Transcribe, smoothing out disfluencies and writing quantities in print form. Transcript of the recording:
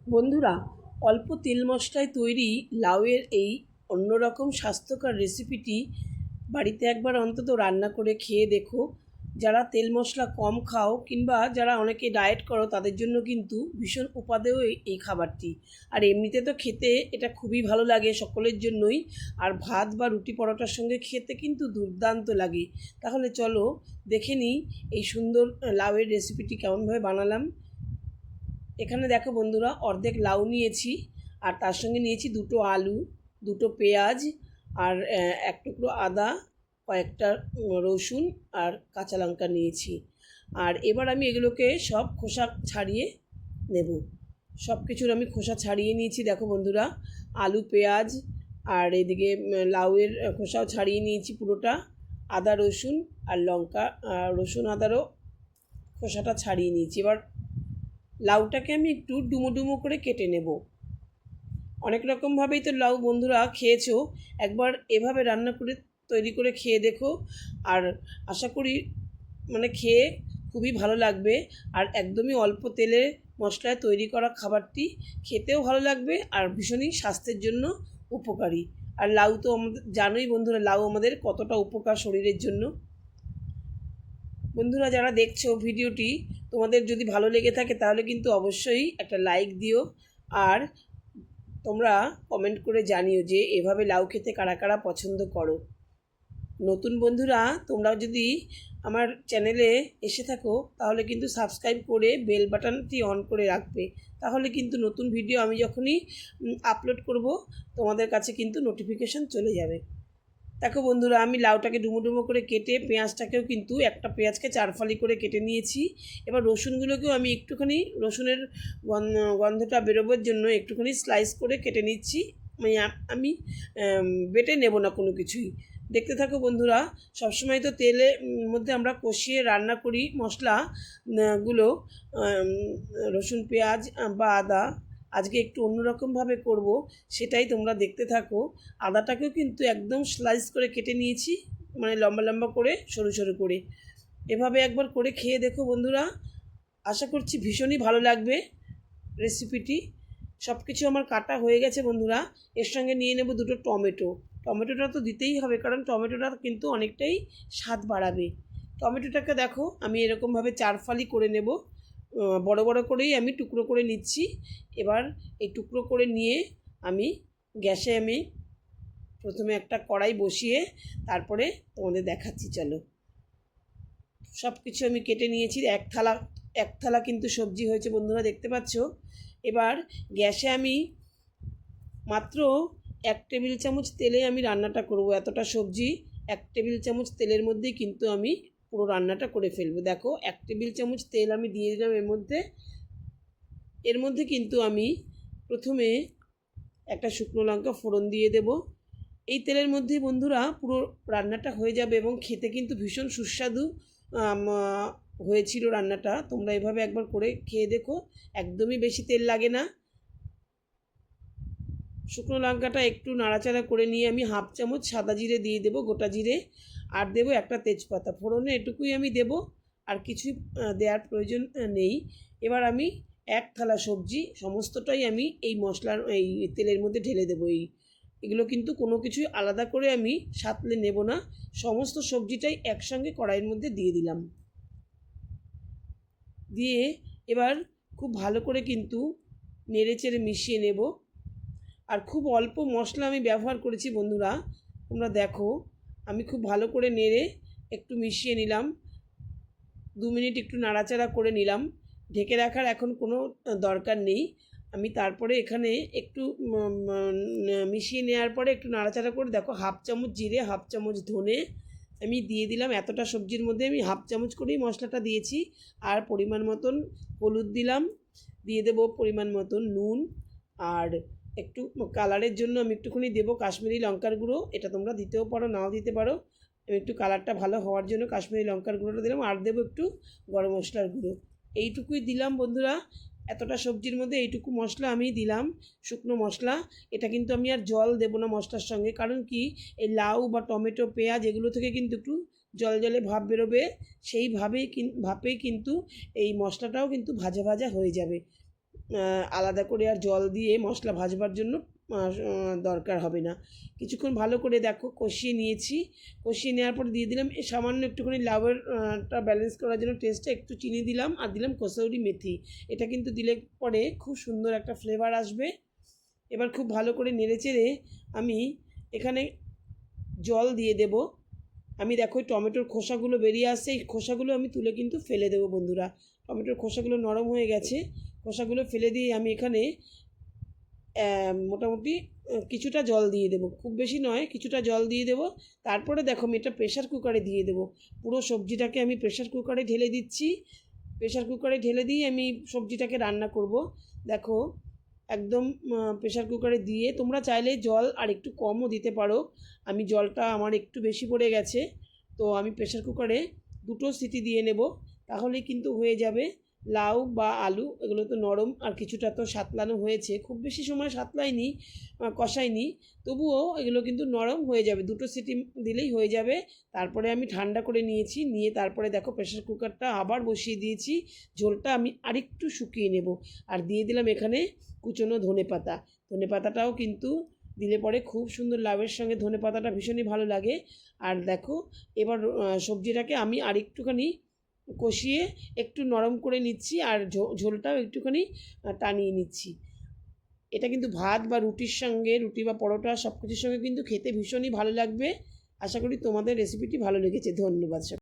বন্ধুরা, অল্প তেল মশলায় তৈরি লাউয়ের এই অন্যরকম স্বাস্থ্যকর রেসিপিটি বাড়িতে একবার অন্তত রান্না করে খেয়ে দেখো। যারা তেল মশলা কম খাও কিংবা যারা অনেকে ডায়েট করো তাদের জন্য কিন্তু ভীষণ উপাদেয় এই খাবারটি। আর এমনিতে তো খেতে এটা খুবই ভালো লাগে সকলের জন্যই। আর ভাত বা রুটি পরোটার সঙ্গে খেতে কিন্তু দুর্দান্ত লাগে। তাহলে চলো দেখে নিই এই সুন্দর লাউয়ের রেসিপিটি কেমনভাবে বানালাম। এখানে দেখো বন্ধুরা, অর্ধেক লাউ নিয়েছি আর তার সঙ্গে নিয়েছি দুটো আলু, দুটো পেঁয়াজ আর এক টুকরো আদা, কয়েকটা রসুন আর কাঁচা লঙ্কা নিয়েছি। আর এবার আমি এগুলোকে সব খোসা ছাড়িয়ে নেব। সব কিছুর আমি খোসা ছাড়িয়ে নিয়েছি। দেখো বন্ধুরা, আলু, পেঁয়াজ আর এদিকে লাউয়ের খোসাও ছাড়িয়ে নিয়েছি পুরোটা। আদা, রসুন আর লঙ্কা, রসুন আদারও খোসাটা ছাড়িয়ে নিয়েছি। এবার লাউটাকে আমি একটু ডুমো ডুমো করে কেটে নেব। অনেক রকমভাবেই তো লাউ বন্ধুরা খেয়েছো, একবার এভাবে রান্না করে তৈরি করে খেয়ে দেখো। আর আশা করি খেয়ে খুবই ভালো লাগবে। আর একদমই অল্প তেলে মশলায় তৈরি করা খাবারটি খেতেও ভালো লাগবে আর ভীষণই স্বাস্থ্যের জন্য উপকারী। আর লাউ তো আমাদের জানোই বন্ধুরা, লাউ আমাদের কতটা উপকার শরীরের জন্য। বন্ধুরা, যারা দেখছো ভিডিওটি, তোমাদের যদি ভালো লেগে থাকে তাহলে কিন্তু অবশ্যই একটা লাইক দিও। আর তোমরা কমেন্ট করে জানিও যে এভাবে লাউ খেতে কারা কারা পছন্দ করো। নতুন বন্ধুরা তোমরা যদি আমার চ্যানেলে এসে থাকো তাহলে কিন্তু সাবস্ক্রাইব করে বেল বাটনটি অন করে রাখবে। তাহলে কিন্তু নতুন ভিডিও আমি যখনই আপলোড করব তোমাদের কাছে কিন্তু নোটিফিকেশান চলে যাবে। দেখো বন্ধুরা, আমি লাউটাকে ডুমো ডুমো করে কেটে পেঁয়াজটাকেও কিন্তু একটা পেঁয়াজকে 4 ফালি করে কেটে নিয়েছি। এবার রসুনগুলোকেও আমি একটুখানি রসুনের গন্ধটা বেরোবার জন্য একটুখানি স্লাইস করে কেটে নিচ্ছি। আমি বেটে নেব না কোনো কিছুই। দেখতে থাকো বন্ধুরা। সবসময় তো তেলের মধ্যে আমরা কষিয়ে রান্না করি মশলা গুলো, রসুন, পেঁয়াজ বা আদা। আজকে একটু অন্যরকমভাবে করব, সেটাই তোমরা দেখতে থাকো। আদাটাকেও কিন্তু একদম স্লাইস করে কেটে নিয়েছি, লম্বা লম্বা করে, সরু সরু করে। এভাবে একবার করে খেয়ে দেখো বন্ধুরা, আশা করছি ভীষণই ভালো লাগবে রেসিপিটি। সব কিছু আমার কাটা হয়ে গেছে বন্ধুরা। এর সঙ্গে নিয়ে নেব দুটো টমেটো। টমেটোটা তো দিতেই হবে, কারণ টমেটোটা কিন্তু অনেকটাই স্বাদ বাড়াবে। টমেটোটাকে দেখো আমি এরকমভাবে 4 ফালি করে নেব। বড় বড় করেই আমি টুকরো করে নিচ্ছি। এবার এই টুকরো করে নিয়ে আমি গ্যাসে প্রথমে একটা কড়াই বসিয়ে তারপরে তোমাদের দেখাচ্ছি। চলো, সব কিছু আমি কেটে নিয়েছি। এক থালা কিন্তু সবজি হয়েছে বন্ধুরা, দেখতে পাচ্ছ। এবার গ্যাসে আমি মাত্র 1 টেবিল চামচ তেলে আমি রান্নাটা করব। এতটা সবজি 1 টেবিল চামচ তেলের মধ্যেই কিন্তু আমি পুরো রান্নাটা করে ফেলবো। দেখো 1 টেবিল চামচ তেল আমি দিয়ে দিলাম এর মধ্যে কিন্তু আমি প্রথমে একটা শুকনো লঙ্কা ফোড়ন দিয়ে দেব। এই তেলের মধ্যেই বন্ধুরা পুরো রান্নাটা হয়ে যাবে এবং খেতে কিন্তু ভীষণ সুস্বাদু হয়েছিল রান্নাটা। তোমরা এভাবে একবার করে খেয়ে দেখো, একদমই বেশি তেল লাগে না। শুকনো লঙ্কাটা একটু নাড়াচাড়া করে নিয়ে আমি 1/2 চামচ সাদা জিরে দিয়ে দেবো, গোটা জিরে। আর দেবো একটা তেজপাতা। ফোড়নে এটুকুই আমি দেব, আর কিছু দেওয়ার প্রয়োজন নেই। এবার আমি 1 থালা সবজি সমস্তটাই আমি এই মশলার এই তেলের মধ্যে ঢেলে দেবো। এগুলো কিন্তু কোনো কিছুই আলাদা করে আমি সাঁতলে নেব না। সমস্ত সবজিটাই একসঙ্গে কড়াইয়ের মধ্যে দিয়ে দিলাম। দিয়ে এবার খুব ভালো করে কিন্তু নেড়েচেড়ে মিশিয়ে নেব। আর খুব অল্প মশলা আমি ব্যবহার করেছি বন্ধুরা। তোমরা দেখো, আমি খুব ভালো করে নেড়ে একটু মিশিয়ে নিলাম। 2 মিনিট একটু নাড়াচাড়া করে নিলাম। ঢেকে রাখার এখন কোনো দরকার নেই। আমি তারপরে এখানে একটু মিশিয়ে নেওয়ার পরে একটু নাড়াচাড়া করে দেখো 1/2 চামচ জিরে, 1/2 চামচ ধনে আমি দিয়ে দিলাম। এতটা সবজির মধ্যে আমি 1/2 চামচ করেই মশলাটা দিয়েছি। আর পরিমাণ মতন হলুদ দিলাম, দিয়ে দেবো পরিমাণ মতন নুন। আর একটু কালারের জন্য আমি একটুখানি দেবো কাশ্মীরি লঙ্কার গুঁড়ো। এটা তোমরা দিতেও পারো, নাও দিতে পারো। আমি একটু কালারটা ভালো হওয়ার জন্য কাশ্মীরি লঙ্কার গুঁড়োটা দিলাম। আর দেবো একটু গরম মশলার গুঁড়ো। এইটুকুই দিলাম বন্ধুরা। এতটা সবজির মধ্যে এইটুকু মশলা আমি দিলাম, শুকনো মশলা। এটা কিন্তু আমি আর জল দেবো না মশলার সঙ্গে, কারণ কি এই লাউ বা টমেটো, পেঁয়াজ এগুলো থেকে কিন্তু একটু জল জলে ভাব বেরোবে। সেইভাবেই ভাপেই কিন্তু এই মশলাটাও কিন্তু ভাজা ভাজা হয়ে যাবে। আলাদা করে আর জল দিয়ে মশলা ভাজবার জন্য দরকার হবে না। কিছুক্ষণ ভালো করে দেখো কষিয়ে নিয়েছি। কষিয়ে নেওয়ার পর দিয়ে দিলাম সামান্য একটুখানি লাউয়ের টা ব্যালেন্স করার জন্য টেস্টটা একটু চিনি দিলাম আর দিলাম কসৌরি মেথি। এটা কিন্তু দিলে পরে খুব সুন্দর একটা ফ্লেভার আসবে। এবার খুব ভালো করে নেড়েচেড়ে আমি এখানে জল দিয়ে দেব। আমি দেখো টমেটোর খোসাগুলো বেরিয়ে আসছে, এই খোসাগুলো আমি তুলে কিন্তু ফেলে দেবো বন্ধুরা। টমেটোর খোসাগুলো নরম হয়ে গেছে, খোসাগুলো ফেলে দিয়ে আমি এখানে মোটামুটি কিছুটা জল দিয়ে দেবো, খুব বেশি নয়, কিছুটা জল দিয়ে দেবো। তারপরে দেখো আমি এটা প্রেশার কুকারে দিয়ে দেবো। পুরো সবজিটাকে আমি প্রেশার কুকারে ঢেলে দিচ্ছি। প্রেশার কুকারে ঢেলে দিয়ে আমি সবজিটাকে রান্না করব। দেখো একদম প্রেশার কুকারে দিয়ে তোমরা চাইলে জল আর একটু কমও দিতে পারো। আমি জলটা আমার একটু বেশি পড়ে গেছে, তো আমি প্রেশার কুকারে 2টো সিটি দিয়ে নেব, তাহলেই কিন্তু হয়ে যাবে। লাউ বা আলু এগুলো তো নরম আর কিছুটা তো সাঁতলানো হয়েছে, খুব বেশি সময় সাঁতলাইনি, কষাইনি, তবুও এগুলো কিন্তু নরম হয়ে যাবে। 2টো সিটি দিলেই হয়ে যাবে। তারপরে আমি ঠান্ডা করে নিয়েছি, নিয়ে তারপরে দেখো প্রেশার কুকারটা আবার বসিয়ে দিয়েছি। ঝোলটা আমি আরেকটু শুকিয়ে নেব আর দিয়ে দিলাম এখানে কুচনো ধনেপাতা। ধনেপাতাটাও কিন্তু দিলে পরে খুব সুন্দর, লাউয়ের সঙ্গে ধনেপাতাটা ভীষণই ভালো লাগে। আর দেখো এবার সবজিটাকে আমি আরেকটুখানি কষিয়ে একটু নরম করে নিচ্ছি আর ঝোলটাও একটুখানি টানিয়ে নিচ্ছি। এটা কিন্তু ভাত বা রুটির সঙ্গে, রুটি বা পরোটা সব কিছুর সঙ্গে কিন্তু খেতে ভীষণই ভালো লাগবে। আশা করি তোমাদের রেসিপিটি ভালো লেগেছে। ধন্যবাদ।